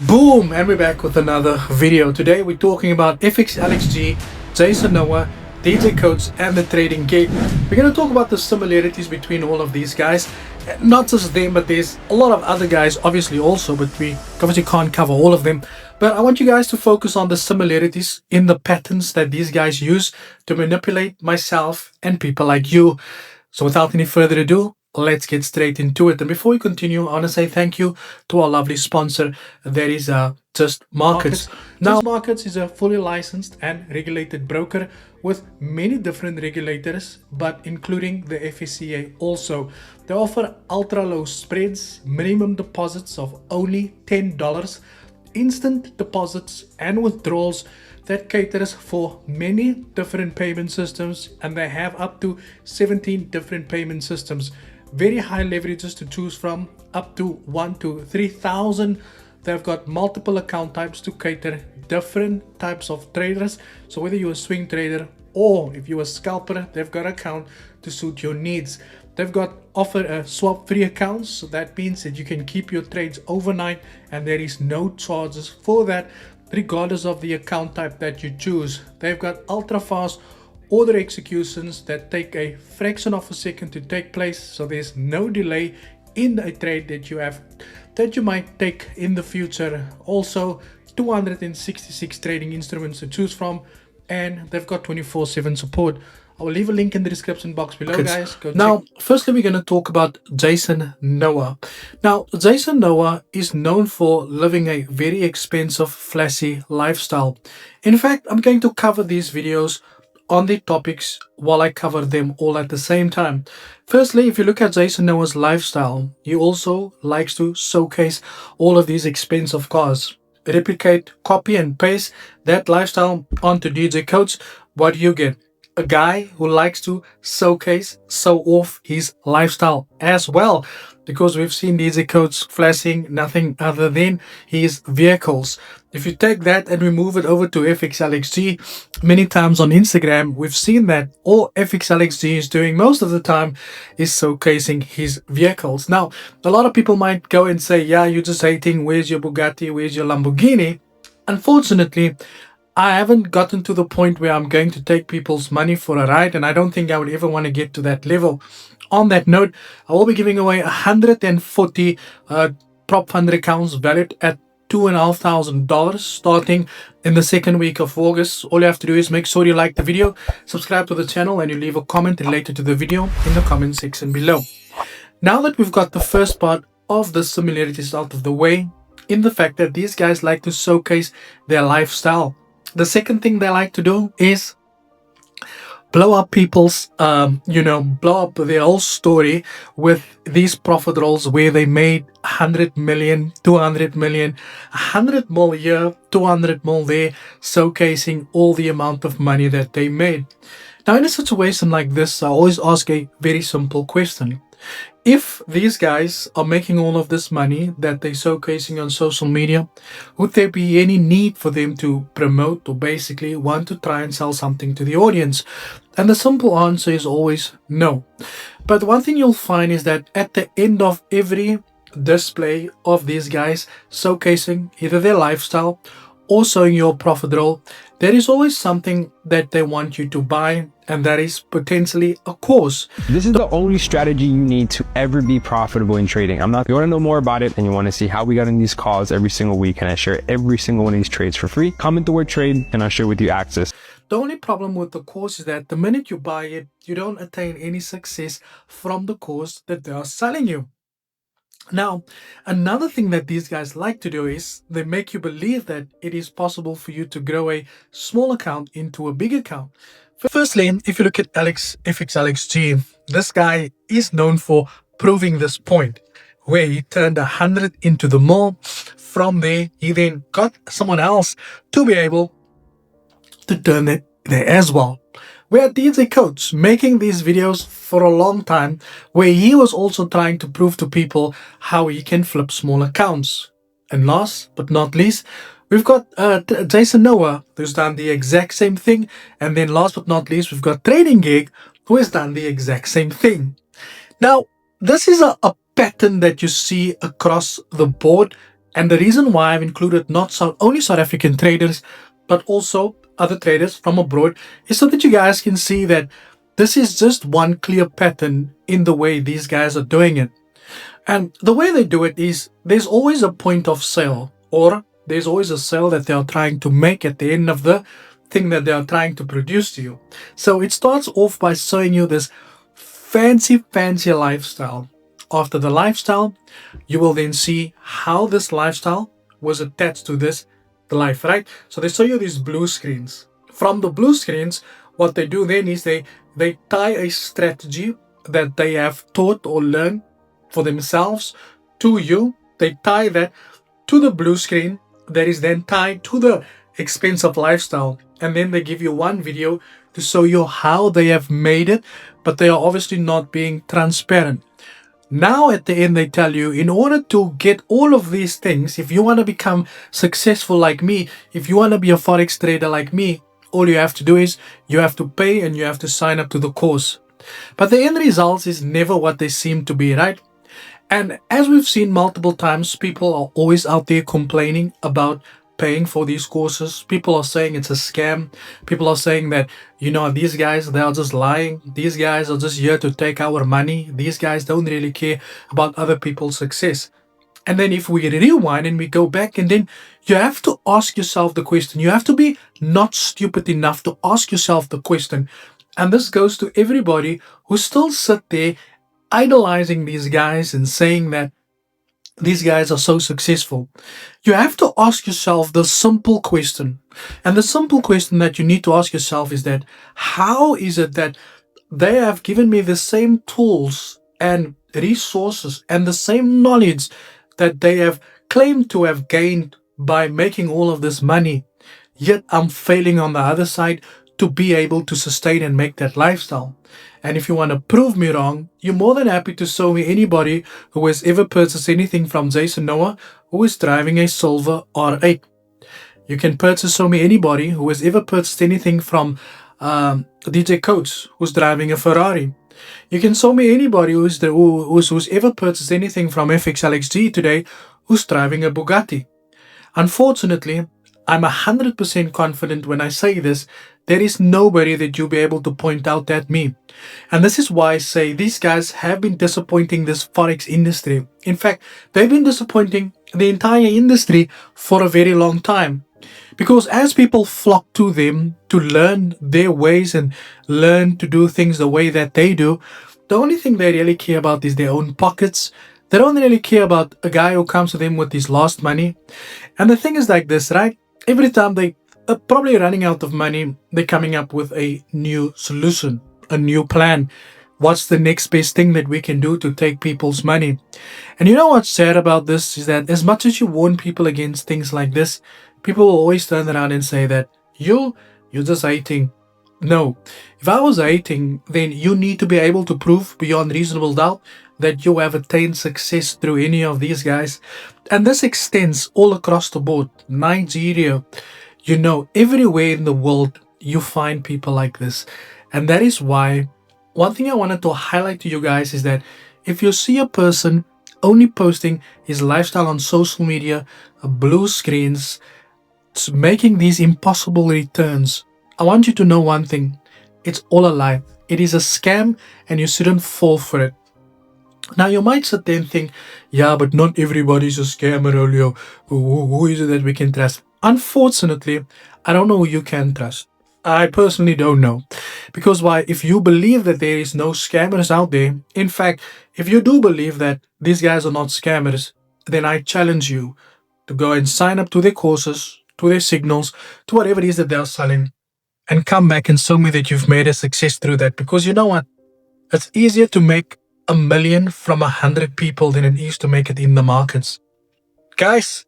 Boom, and we're back with another video. Today we're talking about FX LXG, Jason Noah, DJ Coates, and the trading gig. We're going to talk about the similarities between all of these guys. Not just them, but there's a lot of other guys obviously also, but we obviously can't cover all of them. But I want you guys to focus on the similarities in the patterns that these guys use to manipulate myself and people like you. So without any further ado, let's get straight into it. And before we continue, I want to say thank you to our lovely sponsor, that is Just Markets. Now, Just Markets is a fully licensed and regulated broker with many different regulators, but including the FSCA also. They offer ultra low spreads, minimum deposits of only $10, instant deposits and withdrawals that caters for many different payment systems, and they have up to 17 different payment systems. Very high leverages to choose from, up to 1 to 3,000. They've got multiple account types to cater different types of traders. So whether you're a swing trader or if you're a scalper, they've got an account to suit your needs. They've got offer swap-free accounts, so that means that you can keep your trades overnight and there is no charges for that, regardless of the account type that you choose. They've got ultra-fast order executions that take a fraction of a second to take place, so there's no delay in a trade that you might take in the future. Also 266 trading instruments to choose from, and they've got 24/7 support. I will leave a link in the description box below, guys. Now, firstly, we're going to talk about Jason Noah. Now, Jason Noah is known for living a very expensive, flashy lifestyle. In fact, I'm going to cover these videos on the topics while I cover them all at the same time. Firstly, if you look at Jason Noah's lifestyle, he also likes to showcase all of these expensive cars. Replicate, copy and paste that lifestyle onto DJ Coates. What do you get? A guy who likes to showcase, show off his lifestyle as well, because we've seen DJ Coates flashing nothing other than his vehicles. If you take that and we move it over to FXLXG, many times on Instagram, we've seen that all FXLXG is doing most of the time is showcasing his vehicles. Now, a lot of people might go and say, yeah, you're just hating, where's your Bugatti, where's your Lamborghini? Unfortunately, I haven't gotten to the point where I'm going to take people's money for a ride, and I don't think I would ever want to get to that level. On that note, I will be giving away 140 prop funded accounts valued at $2,500 starting in the second week of August. All you have to do is make sure you like the video, subscribe to the channel, and you leave a comment related to the video in the comment section below. Now that we've got the first part of the similarities out of the way, in the fact that these guys like to showcase their lifestyle, the second thing they like to do is blow up people's, blow up their whole story with these profit rolls where they made 100 million, 200 million, 100 mil a year, 200 mil there, showcasing all the amount of money that they made. Now, in a situation like this, I always ask a very simple question. If these guys are making all of this money that they're showcasing on social media, would there be any need for them to promote or basically want to try and sell something to the audience? And the simple answer is always no. But one thing you'll find is that at the end of every display of these guys showcasing either their lifestyle or showing your profit roll, there is always something that they want you to buy, and that is potentially a course. This is the only strategy you need to ever be profitable in trading. If you want to know more about it and you want to see how we got in these calls every single week and I share every single one of these trades for free, comment the word trade and I'll share with you access. The only problem with the course is that the minute you buy it, you don't attain any success from the course that they are selling you. Now, another thing that these guys like to do is they make you believe that it is possible for you to grow a small account into a big account. Firstly, if you look at FXLXG, this guy is known for proving this point where he turned 100 into the mall. From there, he then got someone else to be able to turn it there as well. We had DJ Coates making these videos for a long time where he was also trying to prove to people how he can flip small accounts. And last but not least, we've got Jason Noah, who's done the exact same thing. And then last but not least, we've got Trading Gig, who has done the exact same thing. Now, this is a pattern that you see across the board And the reason why I've included not only South African traders, but also other traders from abroad is so that you guys can see that this is just one clear pattern in the way these guys are doing it. And the way they do it is there's always a point of sale, or there's always a sale that they are trying to make at the end of the thing that they are trying to produce to you. So it starts off by showing you this fancy lifestyle. After the lifestyle, you will then see how this lifestyle was attached to this life, right? So they show you these blue screens. From the blue screens, what they do then is they tie a strategy that they have taught or learned for themselves to you. They tie that to the blue screen that is then tied to the expensive lifestyle, and then they give you one video to show you how they have made it, but they are obviously not being transparent. Now at the end they tell you, in order to get all of these things, if you want to become successful like me, if you want to be a forex trader like me, all you have to do is you have to pay and you have to sign up to the course. But the end result is never what they seem to be, right? And as we've seen multiple times, people are always out there complaining about paying for these courses. People are saying it's a scam. People are saying that, these guys, they are just lying. These guys are just here to take our money. These guys don't really care about other people's success. And then if we rewind and we go back, and then you have to ask yourself the question. You have to be not stupid enough to ask yourself the question. And this goes to everybody who still sit there idolizing these guys and saying that these guys are so successful. You have to ask yourself the simple question. And the simple question that you need to ask yourself is that, how is it that they have given me the same tools and resources and the same knowledge that they have claimed to have gained by making all of this money, yet I'm failing on the other side to be able to sustain and make that lifestyle? And if you want to prove me wrong, you're more than happy to show me anybody who has ever purchased anything from Jason Noah who is driving a silver R8. You can show me anybody who has ever purchased anything from DJ Coates who's driving a Ferrari. You can show me anybody who's ever purchased anything from FXLXG today who's driving a Bugatti. Unfortunately, I'm 100% confident when I say this, there is nobody that you'll be able to point out at me. And this is why I say these guys have been disappointing this forex industry. In fact, they've been disappointing the entire industry for a very long time. Because as people flock to them to learn their ways and learn to do things the way that they do, the only thing they really care about is their own pockets. They don't really care about a guy who comes to them with his lost money. And the thing is like this, right? Every time they are probably running out of money, they're coming up with a new solution, a new plan. What's the next best thing that we can do to take people's money? And you know what's sad about this is that as much as you warn people against things like this, people will always turn around and say that you're just hating. No, if I was hating, then you need to be able to prove beyond reasonable doubt that you have attained success through any of these guys. And this extends all across the board. Nigeria, everywhere in the world, you find people like this. And that is why one thing I wanted to highlight to you guys is that if you see a person only posting his lifestyle on social media, blue screens, making these impossible returns, I want you to know one thing. It's all a lie. It is a scam and you shouldn't fall for it. Now you might sit there and think, yeah, but not everybody's a scammer, Olio. Who is it that we can trust? Unfortunately, I don't know who you can trust. I personally don't know. Because why? If you believe that there is no scammers out there, in fact, if you do believe that these guys are not scammers, then I challenge you to go and sign up to their courses, to their signals, to whatever it is that they're selling, and come back and show me that you've made a success through that. Because you know what? It's easier to make 1 million from 100 people than it is to make it in the markets. Guys,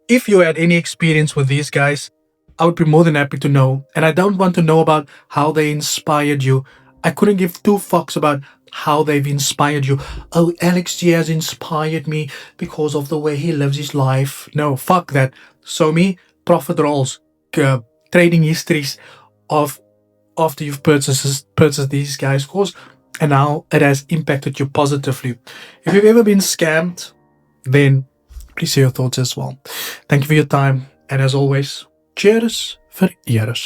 if you had any experience with these guys, I would be more than happy to know. And I don't want to know about how they inspired you. I couldn't give two fucks about how they've inspired you. Oh, Alex G has inspired me because of the way he lives his life. No, fuck that. Show me profit rolls, trading histories of after you've purchased these guys' course and how it has impacted you positively. If you've ever been scammed, then Please share your thoughts as well. Thank you for your time. And as always, cheers for ears.